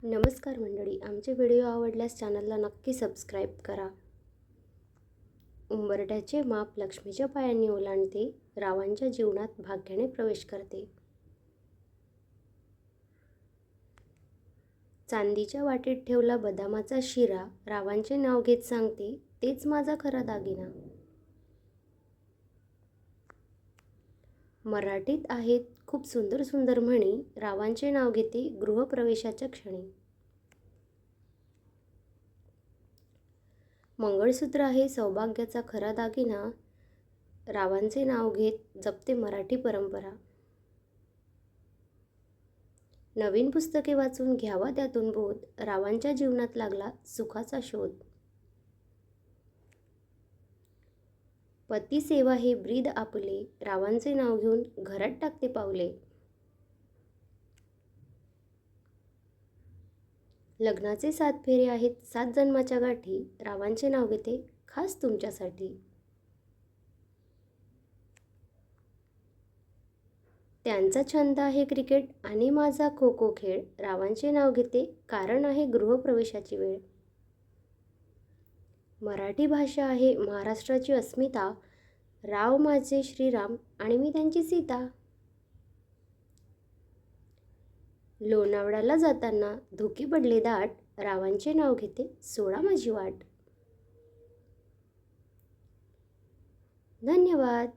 नमस्कार मंडळी, आमचे व्हिडिओ आवडल्यास चॅनलला नक्की सबस्क्राईब करा. उंबरठ्याचे माप लक्ष्मीच्या पायांनी ओलांडते, रावांच्या जीवनात भाग्याने प्रवेश करते. चांदीच्या वाटेत ठेवला बदामाचा शिरा, रावांचे नाव घेत सांगते, तेच माझा खरा दागिना. मराठीत आहेत खूप सुंदर सुंदर म्हणी, रावांचे नाव घेते गृहप्रवेशाच्या क्षणी. मंगळसूत्र आहे सौभाग्याचा खरा दागिना, रावांचे नाव घेत जपते मराठी परंपरा. नवीन पुस्तके वाचून घ्यावा त्यातून बोध, रावांच्या जीवनात लागला सुखाचा शोध. पती सेवा हे ब्रीद आपले, रावांचे नाव घेऊन घरात टाकते पावले. लग्नाचे 7 फेरे आहेत 7 जन्माच्या गाठी, रावांचे नाव घेते खास तुमच्यासाठी. त्यांचा छंद आहे क्रिकेट आणि माझा खो खो खेळ, रावांचे नाव घेते कारण आहे गृहप्रवेशाची वेळ. मराठी भाषा आहे महाराष्ट्राची अस्मिता, राव माझे श्रीराम आणि मी त्यांची सीता. लोणावळ्याला जाताना धुके पडले दाट, रावांचे नाव घेते सोडा माझी वाट. धन्यवाद.